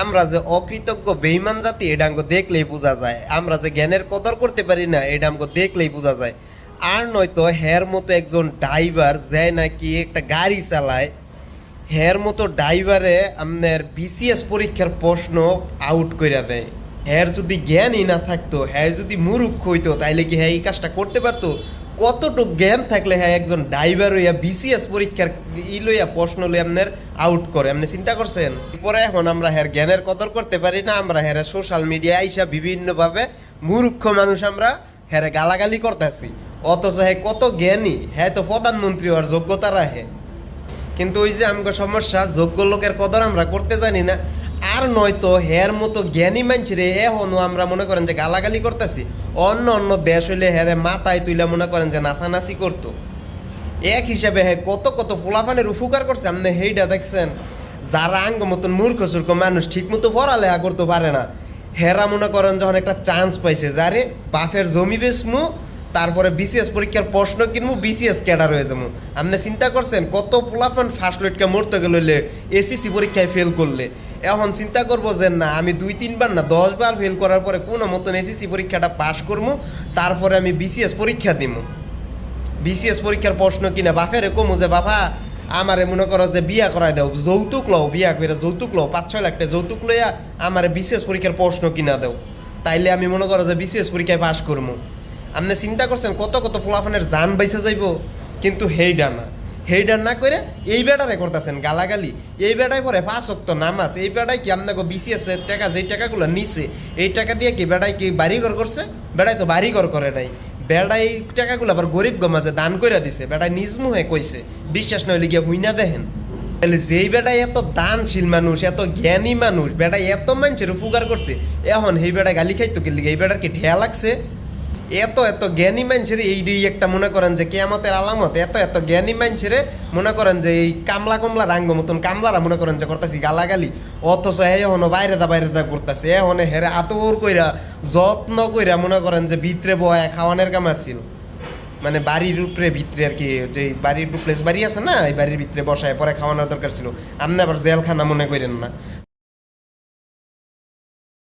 আমরা যে অকৃতজ্ঞ বেঈমান জাতি এটা আমাকে দেখলেই বোঝা যায়। আমরা যে জ্ঞানের কদর করতে পারি না এটা আমাকে দেখলেই বোঝা যায়। আর নয়তো হের মতো একজন ড্রাইভার যে নাকি একটা গাড়ি চালায়, হের মতো ড্রাইভারে আপনার বিসিএস পরীক্ষার প্রশ্ন আউট করে দেয়। হ্যার যদি জ্ঞানই না থাকতো, হ্যাঁ যদি মূর্খ হইতো, তাইলে কি হ্যাঁ এই কাজটা করতে পারতো? কতটুকু জ্ঞান থাকলে হ্যাঁ একজন ড্রাইভার হইয়া বিসিএস পরীক্ষার লইয়া প্রশ্ন লইয়া আপনার আউট করে? আপনি চিন্তা করছেন? পরে এখন আমরা হ্যার জ্ঞানের কদর করতে পারি না, আমরা হ্যাঁ সোশ্যাল মিডিয়ায় আইসা বিভিন্নভাবে মূর্খ মানুষ আমরা হ্যাঁ গালাগালি করতেছি। অথচ হ্যাঁ কত জ্ঞানী, হ্যাঁ তো প্রধানমন্ত্রী হওয়ার যোগ্যতা রাখে। কিন্তু ওই যে আমাকে সমস্যা, যোগ্য লোকের কদর আমরা করতে জানি না। আর নয়তো হের মতো জ্ঞানী মানুষের এখনও আমরা মনে করেন যে গালাগালি করতেছি। অন্য অন্য দেশ হইলে হেরে মাথায় তুইলে মনে করেন যে নাচানাচি করতো। এক হিসাবে হ্যাঁ কত কত ফোলাফানের উপকার করছে, আপনি সেইটা দেখছেন? যারা আঙ্গ মতন মূর্খ সূর্খ মানুষ ঠিক মতো পড়ালেখা করতে পারে না, হেরা মনে করেন যখন একটা চান্স পাইছে, যারে বাফের জমি বেচমু, তারপরে বিসিএস পরীক্ষার প্রশ্ন কিনবো, বিসিএস ক্যাডার হয়ে যাবো। আপনি চিন্তা করছেন কত পোলাফান ফার্স্ট লইটকে মরতে গেলে এসিসি পরীক্ষায় ফেল করলে? এখন চিন্তা করবো যে না, আমি 2-3 বার না 10 বার ফেল করার পরে কোনো মতন এসিসি পরীক্ষাটা পাশ করবো, তারপরে আমি বিসিএস পরীক্ষা দিব। বিসিএস পরীক্ষার প্রশ্ন কিনা বাপের কমু যে বাবা আমারে মনে করো যে বিয়া করাই দাও, যৌতুক লও, বিয়া করে যৌতুক লও, 5-6 লাখ টাকা যৌতুক লইয়া আমারে বিসিএস পরীক্ষার প্রশ্ন কিনা দাও, তাইলে আমি মনে করো যে বিসিএস পরীক্ষায় পাশ করবো। আপনি চিন্তা করছেন কত কত ফলাফানের জান বাইসে যাইব? কিন্তু হেইডা না করে এই বেটারে করতেছেন গালাগালি। এই বেটায় পরে 5 ওয়াক্ত নামাজ, এই বেটায় কি আপনাকে বিসিএস এর টাকা, যেই টাকাগুলো নিছে এই টাকা দিয়ে কি বেটায় কি বাড়িঘর করছে? বেটায় তো বাড়িঘর করে নাই। বেড়াই টাকাগুলো আবার গরিব গমাজে দান করে দিছে। বেড়াই নিজ মুহে কইছে, বিশ্বাস নইলে গিয়া হুইনা দেখেন। তাহলে যেই বেটাই এত দানশীল মানুষ, এত জ্ঞানী মানুষ, বেটাই এত মানুষের উপকার করছে, এখন এই বেটায় গালি খাইতো কি লিগে? এই বেটার কি ঢেয়া লাগছে? এত এত জ্ঞানী মানুষের এই একটা মনে করেন যে কেয়ামতের আলামত। এত এত জ্ঞানী মানুষের মনে করেন যে এই কামলা কমলা রাঙ্গ মতন কামলারা মনে করেন যে করতেছি গালাগালি, অথচ এখনো বাইরে দা করতেছে। এখন হেরে আতর কইরা যত্ন কইরা মনে করেন যে ভিতরে বয়া খাওয়ানোর কাম আছিল। মানে বাড়ির উপরে ভিতরে আর কি, যে বাড়ির ডুপ্লেস বাড়ি আছে না, এই বাড়ির ভিতরে বসায় পরে খাওয়ানোর দরকার ছিল। আপনি আবার জেলখানা মনে করেন না।